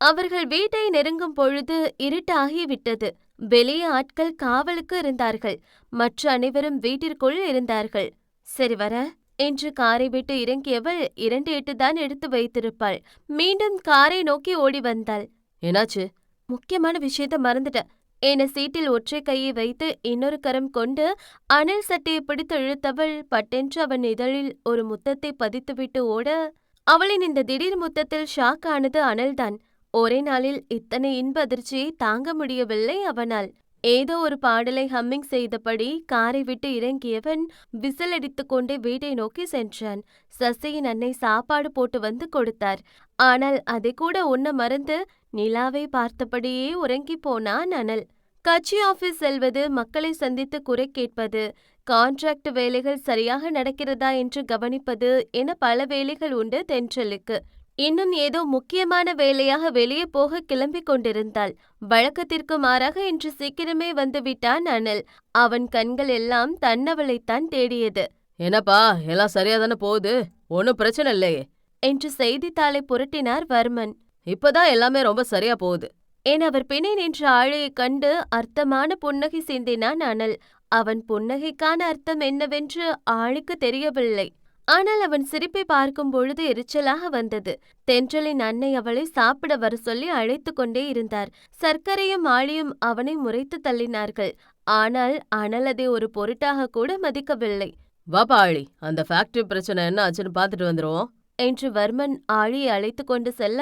அவர்கள் வீட்டை நெருங்கும் பொழுது இருட்டாகிவிட்டது. வெளியே ஆட்கள் காவலுக்கு இருந்தார்கள். மற்ற அனைவரும் வீட்டிற்குள் இருந்தார்கள். சரி வர என்று காரை விட்டு இறங்கியவள் 2 தான் எடுத்து வைத்திருப்பாள். மீண்டும் காரை நோக்கி ஓடி வந்தாள். என்னாச்சு? முக்கியமான விஷயத்த மறந்துட்ட என சீட்டில் ஒற்றை கையை வைத்து இன்னொரு கரம் கொண்டு அனல் சட்டையை பிடித்து இழுத்தவள் பட்டென்று அவன் இதழில் ஒரு முத்தத்தை பதித்துவிட்டு ஓட, அவளின் இந்த திடீர் முத்தத்தில் ஷாக் ஆனது அனல்தான். ஒரே நாளில் இத்தனை இன்ப அதிர்ச்சியை தாங்க முடியவில்லை அவனால். ஏதோ ஒரு பாடலை ஹம்மிங் செய்தபடி காரை விட்டு இறங்கியவன் விசில் அடித்துக் கொண்டே வீட்டை நோக்கி சென்றான். சசியின் அன்னை சாப்பாடு போட்டு வந்து கொடுத்தார். ஆனால் அதை கூட உண்ண மறந்து நிலாவை பார்த்தபடியே உறங்கி போனான் அனல். கட்சி ஆபீஸ் செல்வது, மக்களை சந்தித்து குறை கேட்பது, கான்ட்ராக்ட் வேலைகள் சரியாக நடக்கிறதா என்று கவனிப்பது என பல வேலைகள் உண்டு தென்றலுக்கு. இன்னும் ஏதோ முக்கியமான வேலையாக வெளியே போக கிளம்பிக் கொண்டிருந்தாள். வழக்கத்திற்கு மாறாக இன்று சீக்கிரமே வந்து விட்டான் அனல். அவன் கண்கள் எல்லாம் தன்னவளைத்தான் தேடியது. என்னப்பா, எல்லாம் சரியாதானே போகுது, ஒன்னும் பிரச்சனை இல்லையே என்று செய்தித்தாளை புரட்டினார் வர்மன். இப்பதான் எல்லாமே ரொம்ப சரியா போகுது என அவர் பின்னே நின்ற ஆளையைக் கண்டு அர்த்தமான புன்னகை சிந்தினான் அனல். அவன் புன்னகைக்கான அர்த்தம் என்னவென்று ஆளுக்கு தெரியவில்லை. ஆனால் அவன் சிரிப்பை பார்க்கும் பொழுது எரிச்சலாக வந்தது. தென்றலின் அன்னை அவளை சாப்பிட வர சொல்லி அழைத்து கொண்டே இருந்தார். சர்க்கரையும் ஆளியும் அவனை முறைத்து தள்ளினார்கள். ஆனால் அனல் அதை ஒரு பொருட்டாக கூட மதிக்கவில்லை. வாப்பா ஆளி, அந்த ஃபேக்டரி பிரச்சனை என்ன ஆச்சுன்னு பார்த்துட்டு வந்துருவோம் என்று வர்மன் ஆழியை அழைத்து கொண்டு செல்ல,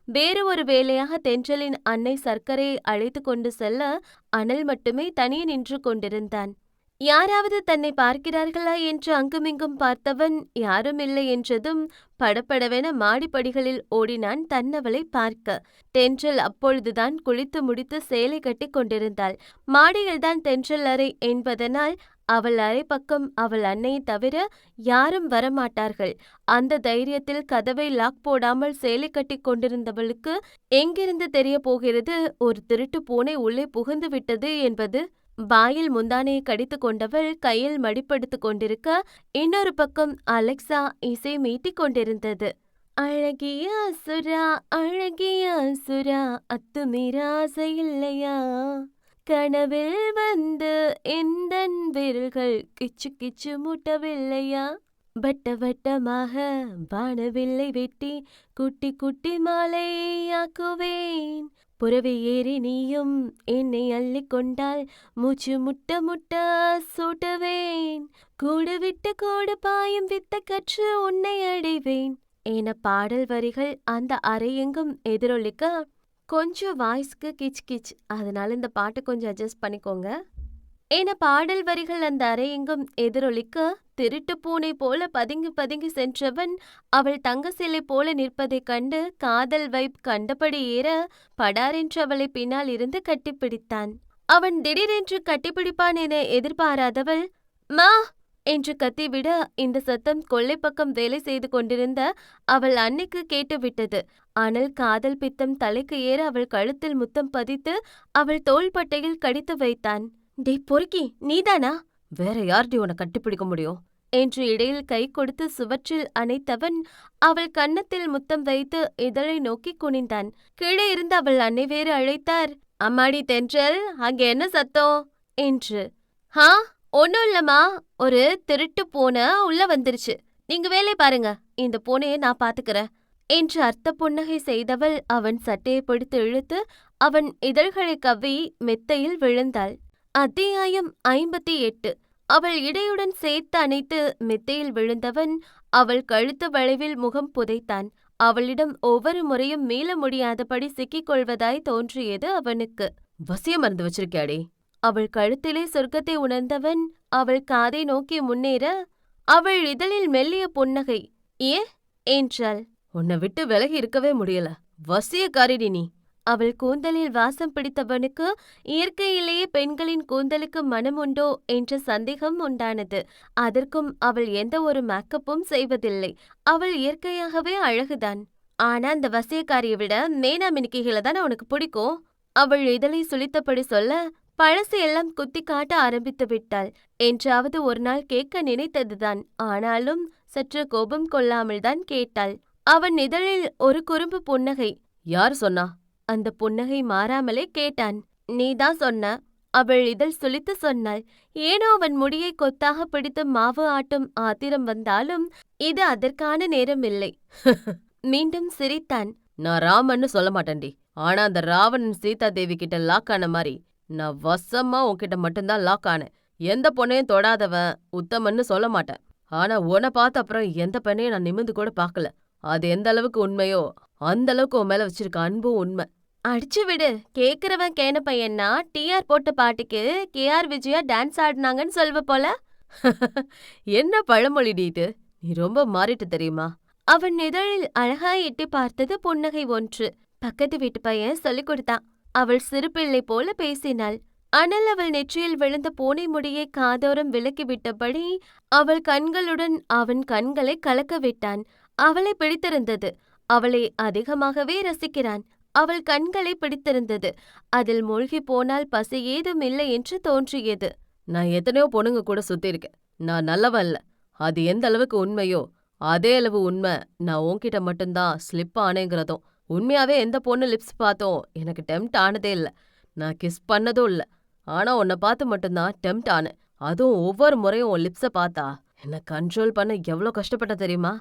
வேறு ஒரு வேலையாக தென்றலின் அன்னை சர்க்கரையை அழைத்து கொண்டு செல்ல அனல் மட்டுமே தனியே நின்று கொண்டிருந்தான். யாராவது தன்னை பார்க்கிறார்களா என்று அங்குமிங்கும் பார்த்தவன் யாரும் இல்லை என்றதும் படபடவென மாடிப்படிகளில் ஓடினான் தன்னவளை பார்க்க. தென்றல் அப்பொழுதுதான் குளித்து முடித்து சேலை கட்டி கொண்டிருந்தாள். மாடியில்தான் தென்றல் அறை என்பதனால் அவள் அறை பக்கம் அவள் அன்னையை தவிர யாரும் வரமாட்டார்கள். அந்த தைரியத்தில் கதவை லாக் போடாமல் சேலை கட்டி கொண்டிருந்தவளுக்கு எங்கிருந்து தெரிய போகிறது ஒரு திருட்டு பூனை உள்ளே புகுந்து விட்டது என்பது? வாயில் முந்தானையை கடித்து கொண்டவள் கையில் மடிப்படுத்து கொண்டிருக்க, இன்னொரு பக்கம் அலெக்சா இசை மீட்டிக் கொண்டிருந்தது. அழகிய சுரா அழகிய சுரா அத்துமீராசை இல்லையா, கனவில் வந்து எந்தன் விரல்கள் கிச்சு கிச்சு முட்டவில்லையா, வட்ட வட்டமாக வானவில்லை வெட்டி குட்டி குட்டி மாலையாக்குவேன், புறவை ஏறி நீயும் என்னை அள்ளிக் கொண்டால் மூச்சு முட்ட முட்ட சூட்டுவேன், கூடு விட்டு கோடு பாயும் வித்த கற்று உன்னை அடைவேன் என பாடல் வரிகள் அந்த அறையெங்கும் எதிரொலிக்க, கொஞ்சம் வாய்ஸ்க்கு கிச் கிச், அதனால இந்த பாட்டு கொஞ்சம் அட்ஜஸ்ட் பண்ணிக்கோங்க என பாடல் வரிகள் அந்த அறையெங்கும் எதிரொலிக்க, திருட்டு பூனை போல பதுங்கி பதுங்கி சென்றவன் அவள் தங்க சிலை போல நிற்பதைக் கண்டு காதல் வைப் கண்டபடி ஏற, படாரென்று அவளை பின்னால் இருந்து கட்டிப்பிடித்தான். அவன் திடீரென்று கட்டிப்பிடிப்பான் என எதிர்பாராதவள் மா என்று கத்திவிட, இந்த சத்தம் கொள்ளை பக்கம் வேலை செய்து கொண்டிருந்த அவள் அன்னைக்கு கேட்டுவிட்டது. ஆனால் காதல் பித்தம் தலைக்கு ஏற அவள் கழுத்தில் முத்தம் பதித்து அவள் தோள்பட்டையில் கடித்து வைத்தான். டே பொறுக்கி, நீதானா? வேற யார்டி உன்னை கட்டிப்பிடிக்க முடியும் என்று இடையில் கை கொடுத்து சுவற்றில் அணைத்தவன் அவள் கன்னத்தில் முத்தம் வைத்து இதழை நோக்கி குனிந்தான். கீழே இருந்து அவள் அன்னை வேறு அழைத்தார். அம்மாடி தென்றல், அங்கே என்ன சத்தம் என்று. ஹா, ஒன்னும் இல்லம்மா, ஒரு திருட்டு பூனை உள்ள வந்துருச்சு, நீங்க வேலை பாருங்க, இந்த பூனையை நான் பாத்துக்கிறேன் என்று அர்த்த புன்னகை செய்தவள் அவன் சட்டையை பிடித்து இழுத்து அவன் இதழ்களை கவ்வி மெத்தையில் விழுந்தாள். அத்தியாயம் 58. அவள் இடையுடன் சேர்த்து அணைத்து மெத்தையில் விழுந்தவன் அவள் கழுத்து வளைவில் முகம் புதைத்தான். அவளிடம் ஒவ்வொரு முறையும் மீள முடியாதபடி சிக்கிக் கொள்வதாய் தோன்றியது அவனுக்கு. வசியம் மறந்து வச்சிருக்கியாடி. அவள் கழுத்திலே சொர்க்கத்தை உணர்ந்தவன் அவள் காதை நோக்கி முன்னேற, அவள் இதழில் மெல்லிய புன்னகை. ஏ என்றாள். உன்னை விட்டு விலகி இருக்கவே முடியல, வசியக்காரிடி நீ. அவள் கூந்தலில் வாசம் பிடித்தவனுக்கு இயற்கையிலேயே பெண்களின் கூந்தலுக்கு மனம் உண்டோ என்ற சந்தேகம் உண்டானது. அதற்கும் அவள் எந்த ஒரு மேக்கப்பும் செய்வதில்லை. அவள் இயற்கையாகவே அழகுதான். ஆனா அந்த வசியக்காரியை விட மேனா மினுக்கிகளை தான் அவனுக்கு பிடிக்கும். அவள் இதழை சுளித்தபடி சொல்ல, பழசு எல்லாம் குத்தி காட்ட ஆரம்பித்து விட்டாள். என்றாவது ஒரு நாள் கேட்க நினைத்ததுதான். ஆனாலும் சற்று கோபம் கொள்ளாமல் தான் கேட்டாள். அவன் இதழில் ஒரு குறும்பு புன்னகை. யார் சொன்னா? அந்த புன்னகை மாறாமலே கேட்டான். நீதான் சொன்ன. அவள் இதழ் சுளித்து சொன்னாள். ஏனோ அவன் முடியை கொத்தாக பிடித்து மாவு ஆட்டும் ஆத்திரம் வந்தாலும் இது அதற்கான நேரம் இல்லை. மீண்டும் சிரித்தான். நான் ராமன்னு சொல்ல மாட்டேன்டி. ஆனா அந்த ராவணன் சீதா தேவி கிட்ட லாக் ஆன மாதிரி நான் வசமா உன்கிட்ட மட்டும்தான் லாக் ஆனேன். எந்த பொண்ணையும் தொடாதவன் உத்தமன்னு சொல்ல மாட்டேன். ஆனா உன்னை பார்த்த அப்புறம் எந்த பெண்ணையும் நான் நிமிந்து கூட பார்க்கல. அது எந்த அளவுக்கு உண்மையோ அந்த அளவுக்கு உன் மேல வச்சிருக்க அன்பும் உண்மை. அடிச்சு விடு. கேக்குறவன் கேன பையன்னா டிஆர் போட்ட பாட்டுக்கு கேஆர் விஜயா டான்ஸ் ஆடினாங்கன்னு சொல்வ போல. என்ன பழமொழிடி இது? நீ ரொம்ப மாறிட்டு தெரியுமா? அவன் இதழில் அழகாய் எட்டி பார்த்தது புன்னகை ஒன்று. பக்கத்து வீட்டு பையன் சொல்லிக் கொடுத்தான். அவள் சிறுபிள்ளை போல பேசினாள். அனல் அவள் நெற்றியில் விழுந்த பூனை முடியை காதோரம் விலக்கி விட்டபடி அவள் கண்களுடன் அவன் கண்களை கலக்க விட்டான். அவளை பிடித்திருந்தது. அவளை அதிகமாகவே ரசிக்கிறான். அவள் கண்களை பிடித்திருந்தது. அதில் மூழ்கி போனால் பசி ஏதும் இல்லை என்று தோன்றியது. நான் எத்தனையோ பொண்ணுங்க கூட சுத்திருக்கேன். நான் நல்லவன் இல்ல. அது எந்த அளவுக்கு உண்மையோ அதே அளவு உண்மை நான் உன்கிட்ட மட்டும்தான் ஸ்லிப் ஆனேங்கிறதும். உண்மையாவே எந்த பொண்ணு லிப்ஸ் பார்த்தோம் எனக்கு டெம்ட் ஆனதே இல்ல. நான் கிஸ் பண்ணதும் இல்ல. ஆனா உன்னை பார்த்து மட்டும்தான் டெம்ட் ஆனேன். அதுவும் ஒவ்வொரு முறையும் உன் லிப்ஸை பார்த்தா என்னை கண்ட்ரோல் பண்ண எவ்வளோ கஷ்டப்பட்ட தெரியுமா?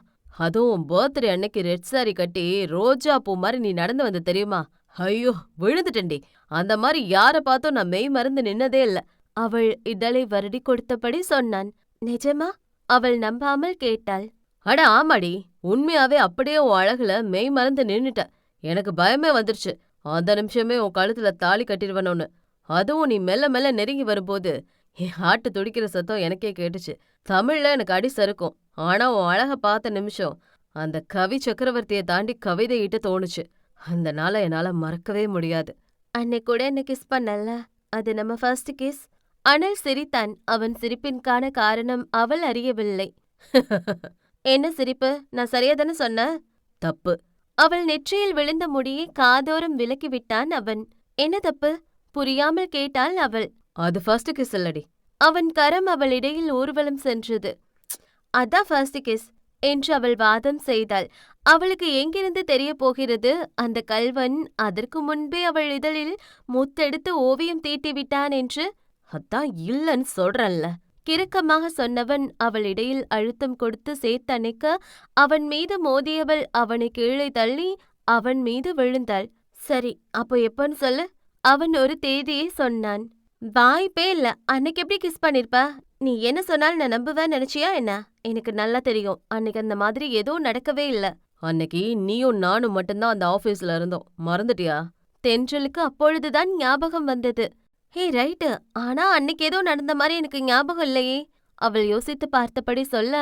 அதுவும் பர்த்டே அன்னைக்கு ரெட் சாரி கட்டி ரோஜா பூ மாதிரி நீ நடந்து வந்த தெரியுமா? ஐயோ விழுந்துட்டேன்டி. அந்த மாதிரி யாரை பார்த்தும் நான் மெய் மறந்து நின்னதே இல்ல. அவள் இதழை வருடி கொடுத்தபடி சொன்னான். நிஜமா? அவள் நம்பாமல் கேட்டாள். அட ஆமாடி. உண்மையாவே அப்படியே உன் அழகுல மெய் மறந்து நின்னுட்ட. எனக்கு பயமே வந்துருச்சு. அந்த நிமிஷமே உன் கழுத்துல தாலி கட்டிடுவனோன்னு. அதுவும் நீ மெல்ல மெல்ல நெருங்கி வரும்போது என் ஹார்ட் துடிக்கிற சத்தம் எனக்கே கேட்டுச்சு. தமிழ்ல எனக்கு அடி சறுக்கும். ஆனா உன் அழக பார்த்த நிமிஷம் அந்த கவி சக்கரவர்த்தியை தாண்டி கவிதை ஈட்ட தோணுச்சு. அந்த நாளை என்னால மறக்கவே முடியாது. அன்னைக்கு கூட என்ன கிஸ் பண்ணல. அது நம்ம ஃபர்ஸ்ட் கிஸ். அனல் சிரித்தான். அவன் சிரிப்பின்கான காரணம் அவள் அறியவில்லை. என்ன சிரிப்பு? நான் சரியா தானே சொன்னேன்? தப்பு. அவள் நெற்றியில் விழுந்த முடியை காதோரம் விலக்கி விட்டான் அவன். என்ன தப்பு? புரியாமல் கேட்டாள் அவள். அது ஃபர்ஸ்ட் கிஸ் இல்லடி. அவன் கரம் அவள் இடையில் ஊர்வலம் சென்றது. அதான் ஃபர்ஸ்ட் கிஸ் என்று அவள் வாதம் செய்தாள். அவளுக்கு எங்கிருந்து தெரிய போகிறது அந்த கல்வன் அதற்கு முன்பே அவள் இதழில் முத்தெடுத்து ஓவியம் தீட்டிவிட்டான் என்று? அதான் இல்லன்னு சொல்றல்ல. கிறுக்கமாக சொன்னவன் அவள் இடையில் அழுத்தம் கொடுத்து சேர்த்தணைக்க அவன் மீது மோதியவள் அவனை கீழே தள்ளி அவன் மீது விழுந்தாள். சரி, அப்போ எப்பன்னு சொல்லு. அவன் ஒரு தேதியை சொன்னான். வாய்ப்பே இல்ல. அன்னைக்கு எப்படி கிஸ் பண்ணிருப்ப? நீ என்ன சொன்னாலும் நான் நம்புவேன் நினைச்சியா என்ன? எனக்கு நல்லா தெரியும் அன்னைக்கு அந்த மாதிரி எதுவும் நடக்கவே இல்ல. அன்னைக்கு நீயும் நானும் மட்டும்தான் அந்த ஆபீஸ்ல இருந்தோம். மறந்துட்டியா? தென்றலுக்கு அப்பொழுதுதான் ஞாபகம் வந்தது. ஹே ரைட்டு. ஆனா அன்னைக்கு ஏதோ நடந்த மாதிரி எனக்கு ஞாபகம் இல்லையே. அவள் யோசித்து பார்த்தபடி சொல்ல.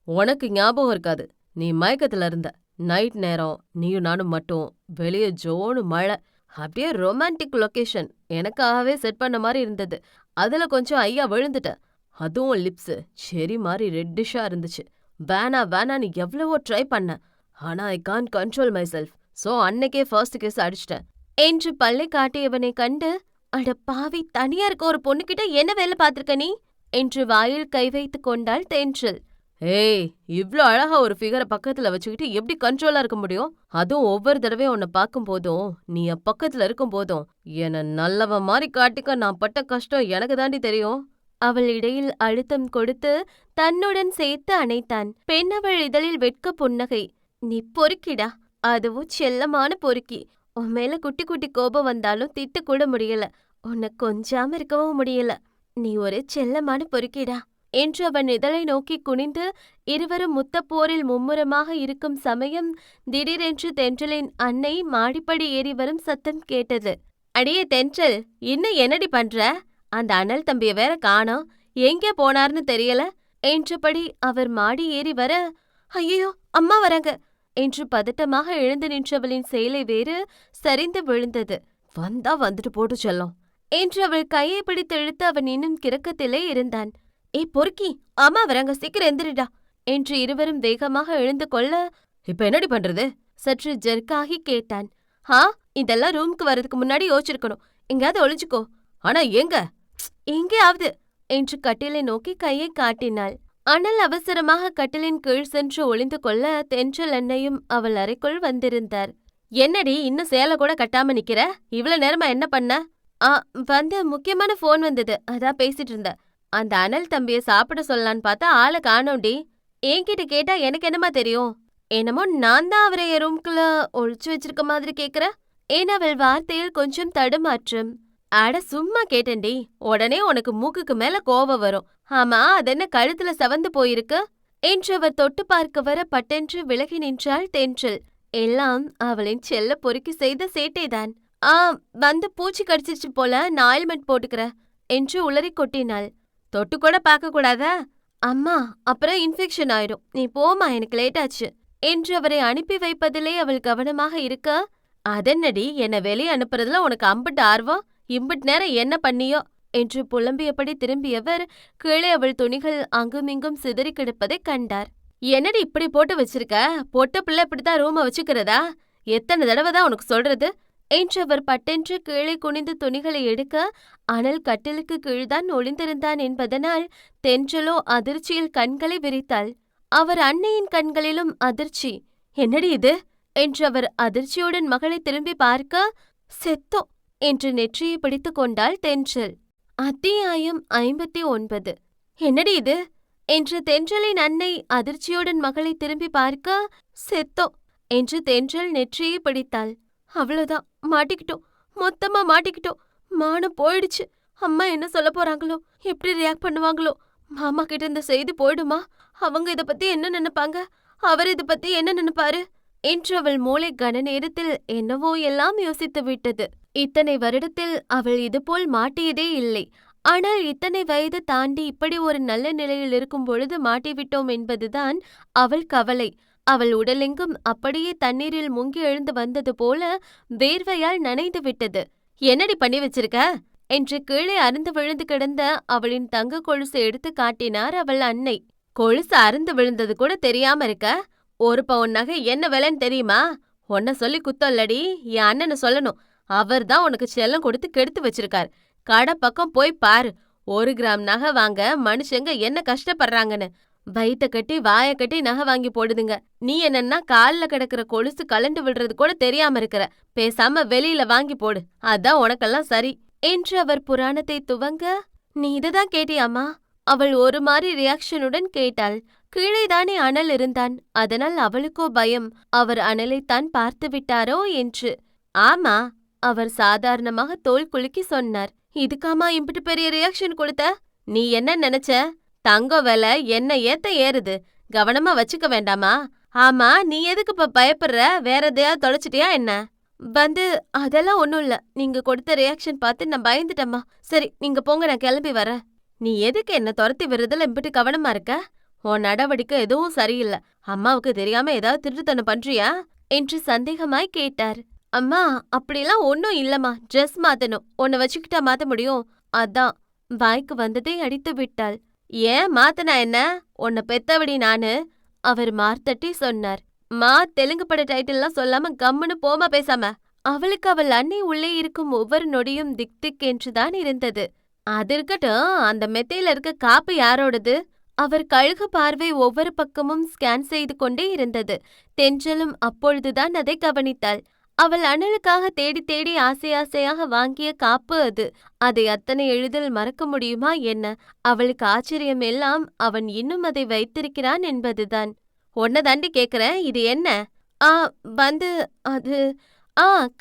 உனக்கு ஞாபகம் இருக்காது. நீ மயக்கத்துல இருந்த. நைட் நேரம் நீயும் நானும் மட்டும். வெளியே ஜோனு மழை. அப்படியே ரொமான்டிக் லொகேஷன். எனக்காகவே செட் பண்ண மாதிரி இருந்தது. அதுல கொஞ்சம் ஐயா விழுந்துட்ட. அதுவும் லிப்ஸ் செரி மாதிரி ரெட்டிஷா இருந்துச்சு. வேணான்னு எவ்வளவோ ட்ரை பண்ண. ஆனா I can't control my self. So அன்னைக்கே ஃபர்ஸ்ட் கிஸ் அடிச்சிட்டேன் என்று பல்லை காட்டியவனை கண்டு, அட பாவி, தனியா இருக்க ஒரு பொண்ணுகிட்ட என்ன வேலை பார்த்திருக்க நீ என்று வாயில் கை வைத்து கொண்டாள் தென்றல். ஏய், இவ்ளோ அழகா ஒரு ஃபிகரை பக்கத்துல வச்சுக்கிட்டு எப்படி கண்ட்ரோலா இருக்க முடியும்? அதுவும் ஒவ்வொரு தடவையும் உன்னை பார்க்கும் போதும் நீ என் பக்கத்துல இருக்கும் போதும் என்ன நல்லவன் மாதிரி காட்டிக்க நான் பட்ட கஷ்டம் எனக்கு தாண்டி தெரியும். அவள் இடையில் அழுத்தம் கொடுத்து தன்னுடன் சேர்த்து அணைத்தான். பெண் அவள் இதழில் வெட்க புன்னகை. நீ பொறுக்கிடா. அதுவும் செல்லமான பொறுக்கி. உன் மேல குட்டி குட்டி கோபம் வந்தாலும் திட்டு கூட முடியல. உன்னை கொஞ்சாம இருக்கவும் முடியல. நீ ஒரு செல்லமான பொறுக்கிடா என்று அவன் இதழை நோக்கி குனிந்து இருவரும் முத்தப்போரில் மும்முரமாக இருக்கும் சமயம் திடீரென்று தென்றலின் அன்னை மாடிப்படி ஏறி வரும் சத்தம் கேட்டது. அடியே தென்றல், இன்னும் என்னடி பண்ற? அந்த அனல் தம்பிய வேற காணோம். எங்கே போனார்னு தெரியல என்றபடி அவர் மாடி ஏறி வர, ஐயோ அம்மா வராங்க என்று பதட்டமாக எழுந்து நின்றவளின் சேலை வேறு சரிந்து விழுந்தது. வந்தா வந்துட்டு போட்டு செல்லும் என்று அவள் கையை பிடித்து இழுத்து அவன் இன்னும் கிறக்கத்திலே இருந்தான். ஏ பொறுக்கி, அம்மா வராங்க, சீக்கிரம் எந்திரிடா என்று இருவரும் வேகமாக எழுந்து கொள்ள, இப்ப என்னடி பண்றது? சற்று ஜெர்க்காகி கேட்டான். இதெல்லாம் ரூமுக்கு வர்றதுக்கு முன்னாடி யோசிச்சிருக்கணும். எங்கேயாவது ஒளிஞ்சுக்கோ. ஆனா எங்க? எங்கேயாவது என்று கட்டிலை நோக்கி கையை காட்டினாள். அனல் அவசரமாக கட்டிலின் கீழ் சென்று ஒளிந்து கொள்ள தென்றல் அன்னையும் அவள் அறைக்குள் வந்திருந்தார். என்னடி இன்னும் சேலை கூட கட்டாம நிக்கிற? இவ்வளவு நேரமா என்ன பண்ண? ஆ முக்கியமான ஃபோன் வந்தது. அதான் பேசிட்டு இருந்தேன். அந்த அனல் தம்பிய சாப்பிட சொல்லலான்னு பார்த்தா ஆள காணோம்டி. என்கிட்ட கேட்டா எனக்கு என்னம்மா தெரியும்? என்னமோ நான் தான் அவரை என் ரூம்குள்ள ஒளிச்சு வச்சிருக்க மாதிரி கேக்குற? ஏன் அவள் வார்த்தையில் கொஞ்சம் தடுமாற்றம். அட சும்மா கேட்டேன்டி. உடனே உனக்கு மூக்குக்கு மேல கோவம் வரும். ஆமா அதென்ன கழுத்துல செவந்து போயிருக்கு? என்று அவர் தொட்டு பார்க்க வர பட்டென்று விலகி நின்றாள் தென்றல். எல்லாம் அவளின் செல்ல பொறுக்கி செய்த சேட்டைதான். ஆ பூச்சி கடிச்சிருச்சு போல, நான் ஆயில்மெண்ட் போட்டுக்கிறேன் என்று உளறி கொட்டினாள். தொட்டு கூட பார்க்க கூடாதா? அம்மா அப்புறம் இன்ஃபெக்ஷன் ஆயிடும். நீ போமா, எனக்கு லேட் ஆச்சு என்று அவரை அனுப்பி வைப்பதிலே அவள் கவனமாக இருக்க, அதென்னடி என்ன வெளியே அனுப்புறதுல உனக்கு அம்பிட்டு ஆர்வம்? இம்பிட்டு நேரம் என்ன பண்ணியோ என்று புலம்பியபடி திரும்பியவர் கீழே அவள் துணிகள் அங்குமிங்கும் சிதறி கிடப்பதைக் கண்டார். என்னடி இப்படி போட்டு வச்சிருக்க? பொட்ட பிள்ளை இப்படித்தான் ரூம வச்சுக்கிறதா? எத்தனை தடவை தான் உனக்கு சொல்றது? என்றவர் பட்டென்று கீழே குனிந்து துணிகளை எடுக்க, அனல் கட்டிலுக்கு கீழ்தான் ஒளிந்திருந்தான் என்பதனால் தென்றலோ அதிர்ச்சியில் கண்களை விரித்தாள். அவர் அன்னையின் கண்களிலும் அதிர்ச்சி. என்னடி இது என்றவர் அதிர்ச்சியுடன் மகளை திரும்பி பார்க்க, செத்தோ என்று நெற்றியை பிடித்துக் கொண்டாள் தென்றல். அத்தியாயம் 59. என்னடி இது என்று தென்றலின் அன்னை அதிர்ச்சியுடன் மகளை திரும்பி பார்க்க, செத்தோ என்று தென்றல் நெற்றியை பிடித்தாள். அவ்வளவுதான், மாட்டிக்கிட்டோம், மொத்தமா மாட்டிக்கிட்டோம். மானம் போயிடுச்சு. அம்மா என்ன சொல்ல போறாங்களோ, எப்படி ரியாக்ட் பண்ணுவாங்களோ? மாமா கிட்ட இந்த செய்தி போயிடுமா? அவங்க இத பத்தி என்ன நினைப்பாங்க? அவர் இத பத்தி என்ன நினைப்பாரு என்று அவள் மூளை கன நேரத்தில் என்னவோ எல்லாம் யோசித்து விட்டது. இத்தனை வருடத்தில் அவள் இதுபோல் மாட்டியதே இல்லை. ஆனால் இத்தனை வயது தாண்டி இப்படி ஒரு நல்ல நிலையில் இருக்கும் பொழுது மாட்டிவிட்டோம் என்பதுதான் அவள் கவலை. அவள் உடலெங்கும் அப்படியே தண்ணீரில் முங்கி எழுந்து வந்தது போல வேர்வையால் நனைந்து விட்டது. என்னடி பண்ணி வச்சிருக்க என்று கீழே அருந்து விழுந்து கிடந்த அவளின் தங்க கொலுசு எடுத்து காட்டினார் அவள் அன்னை. கொலுசு அருந்து விழுந்தது கூட தெரியாம இருக்க? ஒரு பவுன் நகை என்ன விலைன்னு தெரியுமா? உன்ன சொல்லி குத்தல்லடி, என் அண்ணனை சொல்லணும். அவர் தான் உனக்கு செல்லம் கொடுத்து கெடுத்து வச்சிருக்கார். கடை பக்கம் போய் பாரு. 1 கிராம் நகை வாங்க மனுஷங்க என்ன கஷ்டப்படுறாங்கன்னு. வயித்த கட்டி வாய கட்டி நகை வாங்கி போடுதுங்க. நீ என்னன்னா கால்ல கிடக்குற கொலுசு கலண்டு விடுறது கூட தெரியாம இருக்கிற. பேசாம வெளியில வாங்கி போடு, அதான் உனக்கெல்லாம் சரி என்று அவர் புராணத்தை துவங்க, நீ இததான் கேட்டியாமா? அவள் ஒரு மாதிரி ரியாக்ஷனுடன் கேட்டாள். கீழேதானே அனல் இருந்தான். அதனால் அவளுக்கோ பயம், அவர் அனலைத்தான் பார்த்து விட்டாரோ என்று. ஆமா, அவர் சாதாரணமாக தோல் குலுக்கி சொன்னார். இதுக்காமா இம்பிட்டு பெரிய ரியாக்ஷன் கொடுத்த? நீ என்ன நினைச்ச? தங்கம் விலை என்ன ஏத்த ஏறுது, கவனமா வச்சுக்க வேண்டாமா? ஆமா, நீ எதுக்கு இப்ப பயப்படுற? வேற எதையாவது தொலைச்சிட்டியா என்ன? அதெல்லாம் ஒண்ணும் இல்ல. நீங்க கொடுத்த ரியாக்ஷன் பார்த்து நான் பயந்துட்டம்மா. சரி நீங்க போங்க, நான் கிளம்பி வரேன். நீ எதுக்கு என்ன துரத்தி விடுறதுல இம்பிட்டு கவனமா இருக்க? உன் நடவடிக்கை எதுவும் சரியில்லை. அம்மாவுக்கு தெரியாம ஏதாவது திருட்டுத்தனம் பண்றியா என்று சந்தேகமாய் கேட்டார். அம்மா அப்படிலாம் ஒன்னும் இல்லம்மா, ட்ரெஸ் மாத்தணும். உன்னை வச்சுக்கிட்டா மாத்த முடியும், அதான். வாய்க்கு வந்ததை அடித்து விட்டாள். ஏன் மாத்தனா என்ன? உன்னை பெத்தவடி நானு, அவர் மார்த்தட்டி சொன்னார். தெலுங்கு பட டைட்டில்லாம் சொல்லாம கம்முன்னு போமா பேசாம. அவளுக்கு அவள் அன்னை உள்ளே இருக்கும் ஒவ்வொரு நொடியும் திக் திக் என்றுதான் இருந்தது. அது இருக்கட்டும், அந்த மெத்தையில இருக்க காப்பு யாரோடது? அவர் கழுகு பார்வை ஒவ்வொரு பக்கமும் ஸ்கேன் செய்து கொண்டே இருந்தது. தென்றலும் அப்பொழுதுதான் அதை கவனித்தாள். அவள் அனலுக்காக தேடி தேடி ஆசையாக வாங்கிய காப்பு அது. அதை அத்தனை எளிதில் மறக்க முடியுமா என்ன? அவளுக்கு ஆச்சரியம் எல்லாம் அவன் இன்னும் அதை வைத்திருக்கிறான் என்பதுதான். தாண்டி கேக்குறேன், இது என்ன? ஆ வந்து அது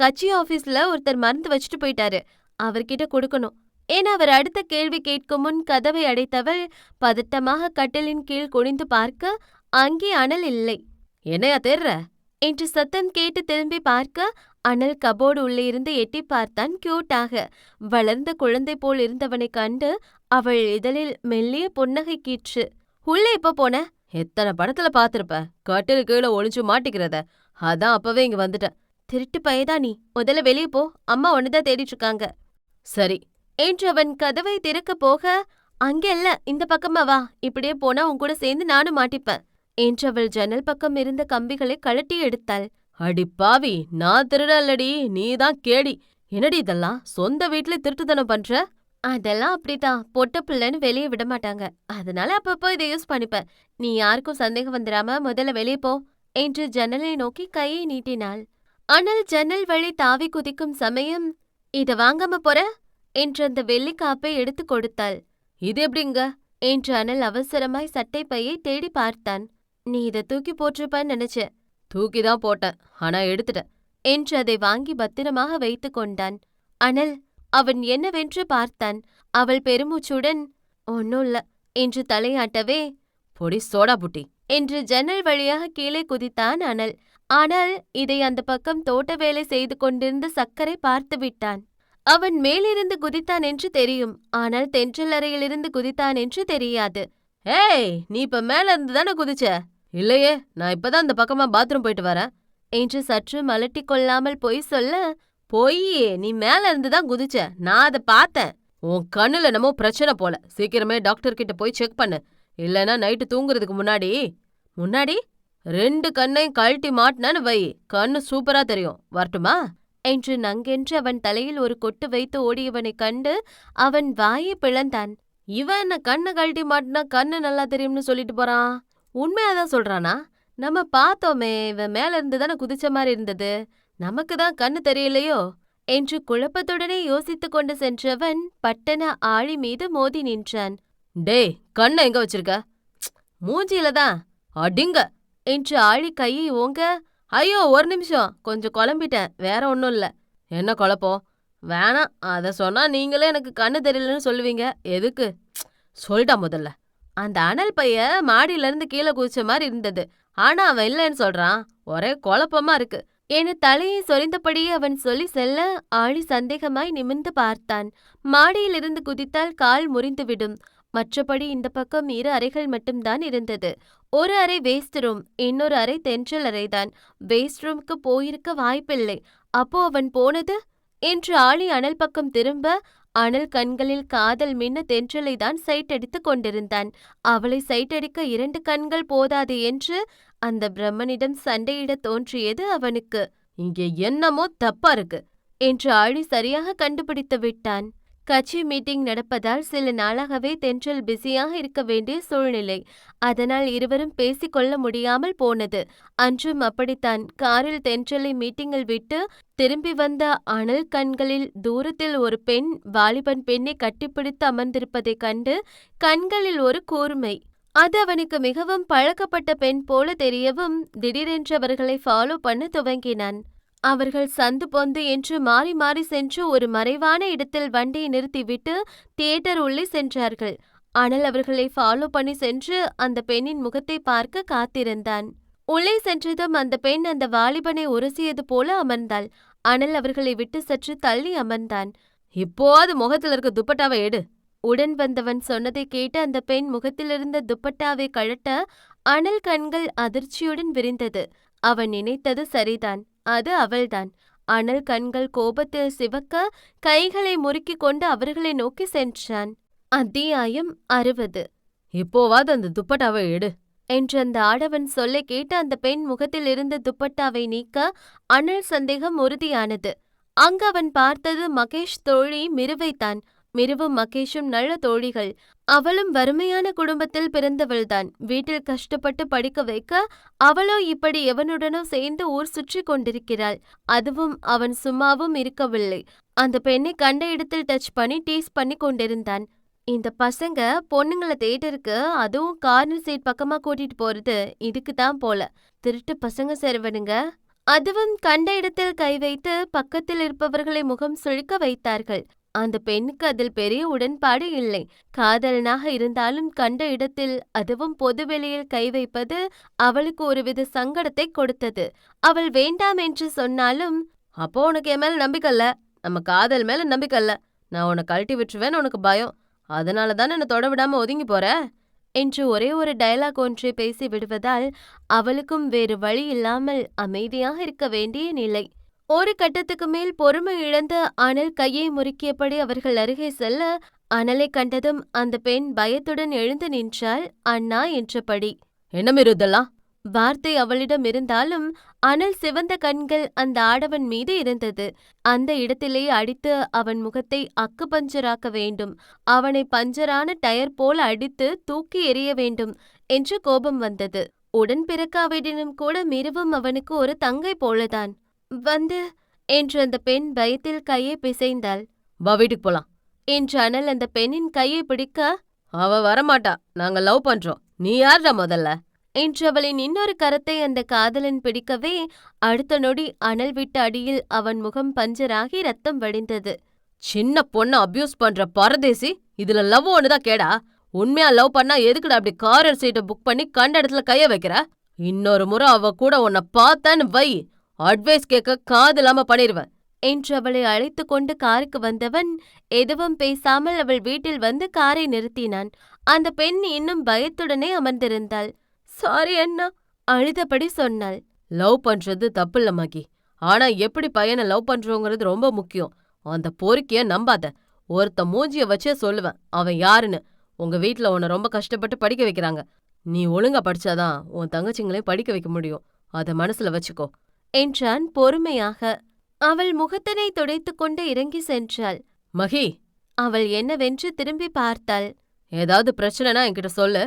கட்சி ஆபீஸ்ல ஒருத்தர் மருந்து வச்சுட்டு போயிட்டாரு. அவர்கிட்ட கொடுக்கணும். ஏன்னா அவர் அடுத்த கேள்வி கேட்கும் முன் கதவை அடைத்தவள் பதட்டமாக கட்டிலின் கீழ் குனிந்து பார்க்க, அங்கே அனல் இல்லை. என்னையா தேர்ற என்று சத்தம் கேட்டு திரும்பி பார்க்க, அனல் கபோர்டு உள்ளே இருந்து எட்டி பார்த்தான். கியூட்டாக வளர்ந்த குழந்தை போல் இருந்தவனைக் கண்டு அவள் இதழில் மெல்லிய புன்னகை கீற்று. உள்ள எப்ப போன? எத்தனை படத்துல பாத்திருப்ப, கட்டில் கீழே ஒளிஞ்சு மாட்டிக்கிறத. அதான் அப்பவே இங்க வந்துட்டேன். திருட்டு பயதா நீ, முதல்ல வெளியே போ. அம்மா ஒன்னுதான் தேடிட்டு இருக்காங்க. சரி என்று அவன் கதவை திறக்க போக, அங்கெல்ல இந்த பக்கமா வா, இப்படியே போனா உன் கூட சேர்ந்து நானும் மாட்டிப்பேன் என்று அவள் ஜன்னல் பக்கம் இருந்த கம்பிகளை கழட்டி எடுத்தாள். அடி பாவி, நான் திருடல்லடி, நீதான் கேடி. என்னடி இதெல்லாம்? சொந்த வீட்டுல திருட்டுத்தனம் பண்ற? அதெல்லாம் அப்படிதான், பொட்ட பிள்ளைன்னு வெளியே விட மாட்டாங்க, அதனால அப்பப்போ இதை யூஸ் பண்ணிப்பேன். நீ யாருக்கும் சந்தேகம் வந்துடாம முதல்ல வெளியே போ என்று ஜன்னலை நோக்கி கையை நீட்டினாள். அனல் ஜன்னல் வழி தாவி குதிக்கும் சமயம், "இத வாங்காம போற?" என்று அந்த வெள்ளிக்காப்பை எடுத்து கொடுத்தாள். "இது எப்படிங்க?" என்று அனல் அவசரமாய் சட்டை பையை தேடி பார்த்தான். "நீ இத தூக்கி போட்டிருப்பான்னு நினைச்சேன்." "தூக்கிதான் போட்டேன், ஆனா எடுத்துட்டேன்" என்று அதை வாங்கி பத்திரமாக வைத்துக் கொண்டான். அனல் அவன் என்னவென்று பார்த்தான். அவள் பெருமூச்சுடன், "ஒன்னும் இல்ல" என்று தலையாட்டவே, "பொடி சோடா புட்டி" என்று ஜன்னல் வழியாக கீழே குதித்தான் அனல். ஆனால் இதை அந்த பக்கம் தோட்ட வேலை செய்து கொண்டிருந்த சக்கரை பார்த்து விட்டான். அவன் மேலிருந்து குதித்தான் என்று தெரியும், ஆனால் தென்றல் அறையிலிருந்து குதித்தான் என்று தெரியாது. "ஏய், நீ இப்ப மேல இருந்து தானே குதிச்ச?" "இல்லையே, நான் இப்பதான் இந்த பக்கமா பாத்ரூம் போயிட்டு வரேன்" என்று சற்று மலட்டி கொள்ளாமல் பொய் சொல்ல, "பொய், நீ மேல இருந்து தான் குதிச்ச, நான் அதை பார்த்தேன். உன் கண்ணுல என்னமோ பிரச்சனை போல, சீக்கிரமே டாக்டர் கிட்ட போய் செக் பண்ணு, இல்லைன்னா நைட்டு தூங்குறதுக்கு முன்னாடி முன்னாடி 2 கண்ணையும் கழட்டி மாட்டினு வை, கண்ணு சூப்பரா தெரியும். வரட்டுமா என்று நங்கென்று அவன் தலையில் ஒரு கொட்டு வைத்து ஓடியவனைக் கண்டு அவன் வாயை பிளந்தான். இவன் என்ன கண்ணை கழட்டி மாட்டினா கண்ணு நல்லா தெரியும்னு சொல்லிட்டு போறான்? உண்மையாதான் சொல்றானா? நம்ம பார்த்தோமே, இவன் மேல இருந்து தானே குதிச்ச மாதிரி இருந்தது, நமக்கு தான் கண்ணு தெரியலையோ என்று குழப்பத்துடனே யோசித்துக் கொண்டு சென்றவன் பட்டன ஆழி மீது மோதி நின்றான். "டேய், கண்ணை எங்க வச்சிருக்க?" "மூஞ்சியில தான்." "அடிங்க" என்று ஆழி கையை ஓங்க, "ஐயோ, ஒரு நிமிஷம், கொஞ்சம் குழம்பிட்டேன், வேற ஒன்னும் இல்ல." "என்ன குழப்பம்?" "வேணாம், அத சொன்னா நீங்களே எனக்கு கண்ணு தெரியலன்னு சொல்லுவீங்க, எதுக்கு?" "சொல்லிட்டா முதல்ல." "அந்த அனல் பைய மாடியில இருந்து கீழே குதிச்ச மாதிரி இருந்தது, ஆனா அவன் இல்லைன்னு சொல்றான், ஒரே குழப்பமா இருக்கு" என தலையை சொரிந்தபடியே அவன் சொல்லி செல்ல, ஆழி சந்தேகமாய் நிமிர்ந்து பார்த்தான். மாடியிலிருந்து குதித்தால் கால் முறிந்துவிடும். மற்றபடி இந்த பக்கம் 2 அறைகள் மட்டும்தான் இருந்தது. ஒரு அறை வேஸ்ட் ரூம், இன்னொரு அறை தென்றல் அறைதான். வேஸ்ட் ரூமுக்கு போயிருக்க வாய்ப்பில்லை. அப்போ அவன் போனது என்று ஆழி அனல் பக்கம் திரும்ப, அனல் கண்களில் காதல் மின்ன தென்றலை தான் சைட்டடித்துக் கொண்டிருந்தான். அவளை சைட்டடிக்க 2 கண்கள் போதாது என்று அந்த பிரம்மனிடம் சண்டையிடத் தோன்றியது அவனுக்கு. "இங்கே என்னமோ தப்பா இருக்கு" என்று ஆழி சரியாக கண்டுபிடித்து விட்டான். கட்சி மீட்டிங் நடப்பதால் சில நாளாகவே தென்றல் பிஸியாக இருக்க வேண்டிய சூழ்நிலை. அதனால் இருவரும் பேசிக்கொள்ள முடியாமல் போனது. அன்றும் அப்படித்தான். காரில் தென்றலை மீட்டிங்கில் விட்டு திரும்பி வந்த அனல் கண்களில் தூரத்தில் ஒரு பெண் வாலிபன் பெண்ணை கட்டிப்பிடித்து அமர்ந்திருப்பதைக் கண்டு கண்களில் ஒரு கூர்மை. அது அவனுக்கு மிகவும் பழக்கப்பட்ட பெண் போல தெரியவும் திடீரென்று அவர்களை ஃபாலோ பண்ண துவங்கினான். அவர்கள் சந்து பொந்து என்று மாறி மாறி சென்று ஒரு மறைவான இடத்தில் வண்டியை நிறுத்திவிட்டு தியேட்டர் உள்ளே சென்றார்கள். அனல் அவர்களை ஃபாலோ பண்ணி சென்று அந்த பெண்ணின் முகத்தை பார்க்க காத்திருந்தான். உள்ளே சென்றதும் அந்த பெண் அந்த வாலிபனை உரசியது போல அமர்ந்தாள். அனல் அவர்களை விட்டு சற்று தள்ளி அமர்ந்தான். "இப்போது முகத்தில் இருக்க துப்பட்டாவை எடு." உடன் வந்தவன் சொன்னதை கேட்டு அந்த பெண் முகத்திலிருந்த துப்பட்டாவை கழட்ட அனல் கண்கள் அதிர்ச்சியுடன் விரிந்தது. அவன் நினைத்தது சரிதான், அது அவள்தான். அனல் கண்கள் கோபத்தில் சிவக்க கைகளை முறுக்கிக் கொண்டு அவர்களை நோக்கி சென்றான். அத்தியாயம் 60. "இப்போவாது அந்த துப்பட்டாவை எடு" என்று அந்த ஆடவன் சொல்ல கேட்டு அந்த பெண் முகத்தில் இருந்த துப்பட்டாவை நீக்க அனல் சந்தேகம் உறுதியானது. அங்கு அவன் பார்த்தது மகேஷ் தோழி மிருவைத்தான். மிருவும் மகேஷும் நல்ல தோழிகள். அவளும் வறுமையான குடும்பத்தில் பிறந்தவள்தான். வீட்டில் கஷ்டப்பட்டு படிக்க வைக்க அவளோ இப்படி எவனுடனோ சேர்ந்து ஊர் சுற்றி கொண்டிருக்கிறாள். அதுவும் அவன் சும்மாவும் இருக்கவில்லை. அந்த பெண்ணை கண்ட இடத்தில் டச் பண்ணி டீஸ் பண்ணி கொண்டிருந்தான். இந்த பசங்க பொண்ணுங்களை தேட்டருக்கு, அதுவும் கார்னர் சீட் பக்கமா கூட்டிட்டு போறது இதுக்கு தான் போல. திருட்டு பசங்க சேர்வனுங்க. அதுவும் கண்ட இடத்தில் கை வைத்து பக்கத்தில் இருப்பவர்களை முகம் சுழிக்க வைத்தார்கள். அந்த பெண்ணுக்கு அதில் பெரிய உடன்பாடு இல்லை. காதலனாக இருந்தாலும் கண்ட இடத்தில், அதுவும் பொதுவெளியில் கை வைப்பது அவளுக்கு ஒருவித சங்கடத்தை கொடுத்தது. அவள் வேண்டாம் என்று சொன்னாலும், "அப்போ உனக்கு என் மேல நம்பிக்கை இல்ல, நம்ம காதல் மேல நம்பிக்கை இல்ல, நான் உன்னை கழட்டி விட்டுருவேன்னு உனக்கு பயம், அதனால தானே என்னை தொட விடாம ஒதுங்கி போற" என்று ஒரே ஒரு டயலாக் ஒன்றை பேசி விடுவதால் அவளுக்கும் வேறு வழி இல்லாமல் அமைதியாக இருக்க வேண்டிய நிலை. ஒரு கட்டத்துக்கு மேல் பொறுமை இழந்த அனல் கையை முறுக்கியபடி அவர்கள் அருகே செல்ல, அனலை கண்டதும் அந்த பெண் பயத்துடன் எழுந்து நின்றாள். "அண்ணா" என்றபடி. "என்ன மிருதெல்லாம்?" வார்த்தை அவளிடம் இருந்தாலும் அனல் சிவந்த கண்கள் அந்த ஆடவன் மீது இருந்தது. அந்த இடத்திலே அடித்து அவன் முகத்தை அக்கு பஞ்சராக்க வேண்டும், அவனை பஞ்சரான டயர் போல அடித்து தூக்கி எறிய வேண்டும் என்று கோபம் வந்தது. உடன் பிறக்காவிடனும் கூட மிருவும் அவனுக்கு ஒரு தங்கை போலதான். வந்து என்று அந்த பெண் பயத்தில் கையை பிசைந்தாள். வா வீட்டுக்கு போலாம் என்று அனல் அந்த பெண்ணின் கையை பிடிக்க, அவ வரமாட்டா, நாங்க லவ் பண்றோம், நீ யார்டா முதல்ல என்று அவளின் இன்னொரு கரத்தை அந்த காதலன் பிடிக்கவே, அடுத்த நொடி அனல் விட்ட அடியில் அவன் முகம் பஞ்சராகி ரத்தம் வடிந்தது. சின்ன பொண்ண அபியூஸ் பண்ற பரதேசி, இதுல லவ் ஒண்ணுதான் கேடா? உண்மையா லவ் பண்ணா எதுக்குடா அப்படி காரர் சீட்டை புக் பண்ணி கண்ட இடத்துல கைய வைக்கிற? இன்னொரு முறை அவ கூட உன்னை பார்த்தேன்னு வை, அட்வைஸ் கேட்க காது இல்லாம பண்ணிருவேன் என்று அவளை அழைத்து கொண்டு காருக்கு வந்தவன் எதுவும் பேசாமல் அவள் வீட்டில் வந்து காரை நிறுத்தினான். அந்த பெண் இன்னும் பயத்துடனே அமர்ந்திருந்தாள். சாரி அண்ணா, அழுதபடி சொன்னாள். லவ் பண்றது தப்பில்ல மகி, ஆனா எப்படி பையனை லவ் பண்றோங்கிறது ரொம்ப முக்கியம். அந்த பொறுக்கிய நம்பாத. ஒருத்த மூஞ்சிய வச்சே சொல்லுவேன் அவன் யாருன்னு. உங்க வீட்ல உன்னை ரொம்ப கஷ்டப்பட்டு படிக்க வைக்கிறாங்க. நீ ஒழுங்கா படிச்சாதான் உன் தங்கச்சிங்களையும் படிக்க வைக்க முடியும். அத மனசுல வச்சுக்கோ என்றான் பொறுமையாக. அவள் முகத்தினை துடைத்து கொண்டு இறங்கி சென்றாள். மகி, அவள் என்னவென்று திரும்பி பார்த்தாள். ஏதாவது பிரச்சனைனா என்கிட்ட சொல்லு.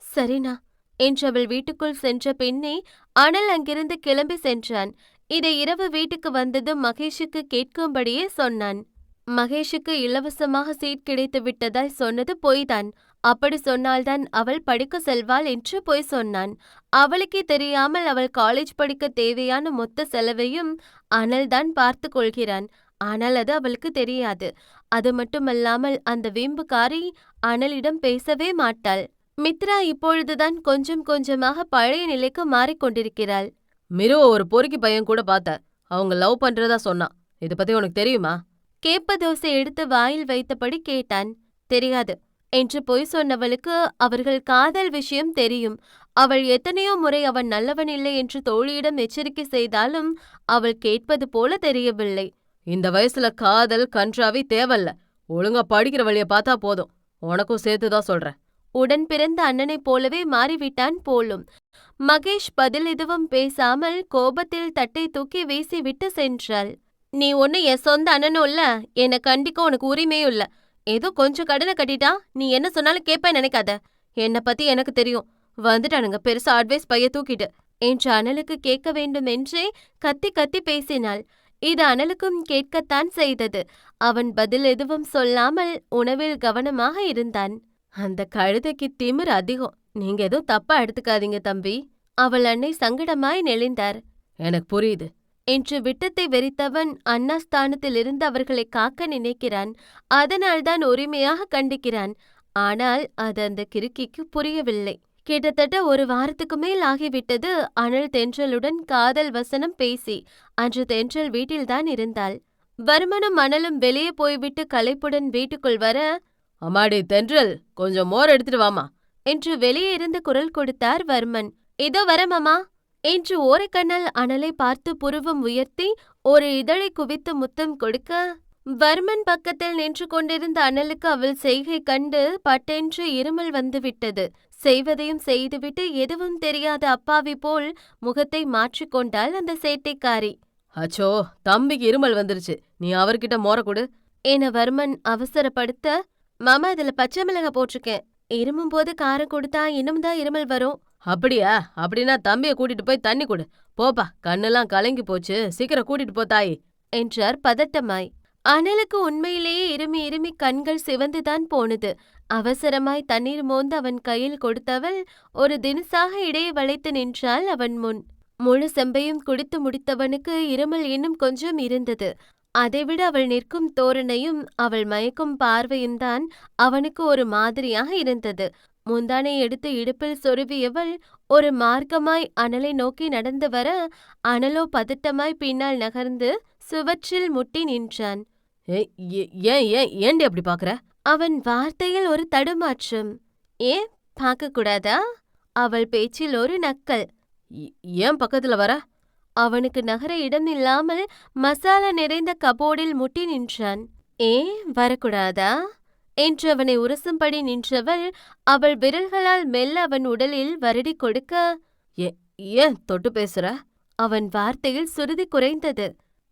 சரிண்ணா என்று அவள் வீட்டுக்குள் சென்ற பின்னே அனல் அங்கிருந்து கிளம்பி சென்றான். இதை இரவு வீட்டுக்கு வந்ததும் மகேஷுக்கு கேட்கும்படியே சொன்னான். மகேஷுக்கு இலவசமாக சீட் கிடைத்து விட்டதாய் சொன்னது பொய்தான். அப்படி சொன்னால்தான் அவள் படிக்க செல்வாள் என்று பொய் சொன்னான். அவளுக்கே தெரியாமல் அவள் காலேஜ் படிக்க தேவையான மொத்த செலவையும் அனல்தான் பார்த்து கொள்கிறான். ஆனால் அது அவளுக்கு தெரியாது. அது மட்டுமல்லாமல் அந்த வீம்புக்காரி அனலிடம் பேசவே மாட்டாள். மித்ரா இப்பொழுதுதான் கொஞ்சம் கொஞ்சமாக பழைய நிலைக்கு மாறிக்கொண்டிருக்கிறாள். மிருவ ஒரு பொறுக்கி பையன் கூட பார்த்த, அவங்க லவ் பண்றதா சொன்னான். இத பத்தி உனக்கு தெரியுமா? கேப்ப தோசை எடுத்து வாயில் வைத்தபடி கேட்டான். தெரியாது என்று பொய் சொன்னவளுக்கு அவர்கள் காதல் விஷயம் தெரியும். அவள் எத்தனையோ முறை அவன் நல்லவன் இல்லை என்று தோழியிடம் எச்சரிக்கை செய்தாலும் அவள் கேட்பது போல தெரியவில்லை. இந்த வயசுல காதல் கன்றாவி தேவல்ல. ஒழுங்கா படிக்கிற வழிய பார்த்தா போதும். உனக்கும் சேர்த்துதான் சொல்றேன். உடன் பிறந்த அண்ணனைப் போலவே மாறிவிட்டான் போலும். மகேஷ் பதில் எதுவும் பேசாமல் கோபத்தில் தட்டை தூக்கி வீசிவிட்டு சென்றாள். நீ ஒன்னு என் சொந்த அண்ணனும் இல்ல, என்னை கண்டிக்க உனக்கு உரிமையும் இல்ல. ஏதோ கொஞ்சம் கடனை கட்டிட்டா நீ என்ன சொன்னாலும் கேட்பேன் நினைக்காத. என்னை பத்தி எனக்கு தெரியும். வந்துட்டானுங்க பெருசா அட்வைஸ் பைய தூக்கிட்டு என்று அனலுக்கு கேட்க வேண்டும் என்றே கத்தி கத்தி பேசினாள். இது அனலுக்கும் கேட்கத்தான் செய்தது. அவன் பதில் எதுவும் சொல்லாமல் உணவில் கவனமாக இருந்தான். அந்த கழுதைக்கு திமிர் அதிகம். நீங்க எதுவும் தப்பா எடுத்துக்காதீங்க தம்பி. அவள் அன்னை சங்கடமாய் நெளிந்தார். எனக்கு புரியுது என்று விட்டத்தை வெறித்தவன் அண்ணா ஸ்தானத்திலிருந்து அவர்களை காக்க நினைக்கிறான். அதனால்தான் உரிமையாக கண்டிக்கிறான். ஆனால் அது அந்த கிறுக்கிக்கு புரியவில்லை. கிட்டத்தட்ட ஒரு வாரத்துக்கு மேல் ஆகிவிட்டது அனல் தென்றலுடன் காதல் வசனம் பேசி. அன்று தென்றல் வீட்டில்தான் இருந்தாள். வர்மனும் அனலும் வெளியே போய்விட்டு களைப்புடன் வீட்டுக்குள் வர, அம்மாடி தென்றல், கொஞ்சம் மோர் எடுத்துட்டு வாமா என்று வெளியே இருந்து குரல் கொடுத்தார் வர்மன். இதோ வரமாமா என்று ஓரக்கண்ணால் அனலை பார்த்து புருவம் உயர்த்தி ஒரு இதழை குவித்து முத்தம் கொடுக்க, வர்மன் பக்கத்தில் நின்று கொண்டிருந்த அனலுக்கு அவள் செய்கை கண்டு பட்டென்று இருமல் வந்துவிட்டது. செய்வதையும் செய்துவிட்டு எதுவும் தெரியாத அப்பாவி போல் முகத்தை மாற்றிக்கொண்டாள் அந்த சேட்டைக்காரி. அச்சோ, தம்பிக்கு இருமல் வந்துருச்சு, நீ அவர்கிட்ட மோர கொடு என வர்மன் அவசரப்படுத்த, மாமா அதுல பச்சை மிளகா போட்டிருக்கேன், இருமும் போது காரம் கொடுத்தா இன்னும் தான் இருமல் வரும். அப்படியா? அப்படின்னா தம்பிய கூட்டிட்டு போய் தண்ணி கொடு. போப்பா, கண்ணெல்லாம் கலங்கி போச்சு, சீக்கிரம் கூட்டிட்டு போ தாயி என்றார் பதட்டமாய். அனலுக்கு உண்மையிலேயே இருமி இருமி கண்கள் சிவந்துதான் போனது. அவசரமாய் தண்ணீர் மோந்து அவன் கையில் கொடுத்தவள் ஒரு தினசாக இடையே வளைத்து நின்றாள் அவன் முன். முழு செம்பையும் குடித்து முடித்தவனுக்கு இருமல் இன்னும் கொஞ்சம் இருந்தது. அதைவிட அவள் நிற்கும் தோரணையும் அவள் மயக்கும் பார்வையும் தான் அவனுக்கு ஒரு மாதிரியாக இருந்தது. முந்தானை எடுத்து இடுப்பில் சொருவியவள் ஒரு மார்க்கமாய் அனலை நோக்கி நடந்து வர, அனலோ பதட்டமாய் பின்னால் நகர்ந்து சுவற்றில் முட்டி நின்றான். ஏண்டி அப்படி பாக்குற? அவன் வார்த்தையில் ஒரு தடுமாற்றம். ஏன் பார்க்க கூடாதா? அவள் பேச்சில் ஒரு நக்கல். ஏன் பக்கத்துல வர? அவனுக்கு நகர இடம் இல்லாமல் மசாலா நிறைந்த கபோர்டில் முட்டி நின்றான். ஏன் வரக்கூடாதா என்று அவனை உரசும்படி நின்றவள் அவள் விரல்களால் மெல்ல அவன் உடலில் வருடி கொடுக்க, ஏன் தொட்டு பேசுற? அவன் வார்த்தையில் சுருதி குறைந்தது.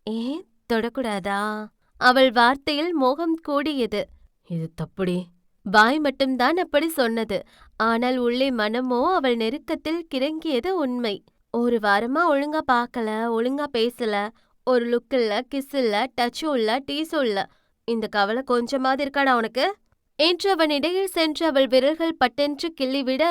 ஏன் தொடக்கூடாதா? அவள் வார்த்தையில் மோகம் கூடியது. இது தப்புடி. வாய் மட்டும்தான் அப்படி சொன்னது. ஆனால் உள்ளே மனமோ அவள் நெருக்கத்தில் கிறங்கியது உண்மை. ஒரு வாரமா ஒழுங்கா பார்க்கல, ஒழுங்கா பேசல, ஒரு லுக் இல்ல, கிஸ் இல்ல, டச்சும் இல்ல, டீஸும் இல்ல. இந்த கவலை கொஞ்சமாவது இருக்காடா உனக்கு? என்று அவன் இடையில் சென்று அவள் விரல்கள் பட்டென்று கிள்ளிவிட,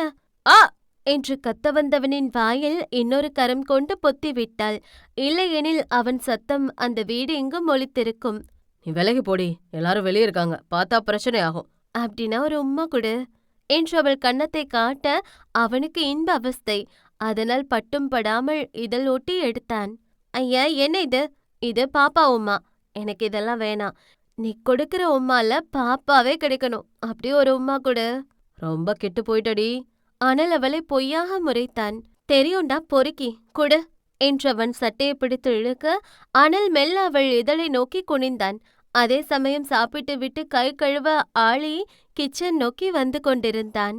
ஆ என்று கத்த வந்தவனின் வாயில் இன்னொரு கரம் கொண்டு பொத்தி விட்டாள். இல்லையெனில் அவன் சத்தம் அந்த வீடு எங்கும் ஒலித்திருக்கும். நீ விலகி போடி, எல்லாரும் வெளியே இருக்காங்க, பார்த்தா பிரச்சனை ஆகும். அப்படின்னா ஒரு உம்மா கொடு என்று அவள் கன்னத்தை காட்ட அவனுக்கு இன்ப அவஸ்தை. அதனால் பட்டும் படாமல் இதழ் ஒட்டி எடுத்தான். ஐயா, என்ன இது? இது பாப்பா உம்மா. எனக்கு இதெல்லாம் வேணாம். நீ கொடுக்கிற உம்மால பாப்பாவே கிடைக்கணும். அப்படியே ஒரு உம்மா கொடு. ரொம்ப கெட்டு போயிட்டடி. ஆனால் அவளை பொய்யாக முறைத்தான். தெரியும்டா பொறுக்கி கொடு என்றவன் சட்டையை பிடித்து இழுக்க, அனல் மெல்ல அவள் இதழை நோக்கி குனிந்தான். அதே சமயம் சாப்பிட்டு விட்டு கை கழுவ ஆளி கிச்சன் நோக்கி வந்து கொண்டிருந்தான்.